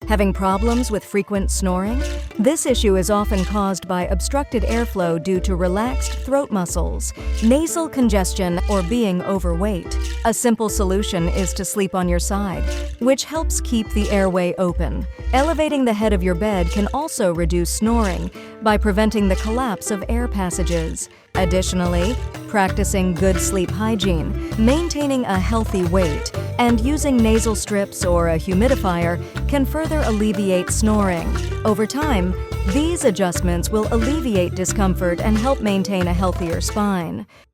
Having problems with frequent snoring? This issue is often caused by obstructed airflow due to relaxed throat muscles, nasal congestion, or being overweight. A simple solution is to sleep on your side, which helps keep the airway open. Elevating the head of your bed can also reduce snoring by preventing the collapse of air passages. Additionally, practicing good sleep hygiene, maintaining a healthy weight, and using nasal strips or a humidifier can further alleviate snoring. Over time, these adjustments will alleviate discomfort and help maintain a healthier spine.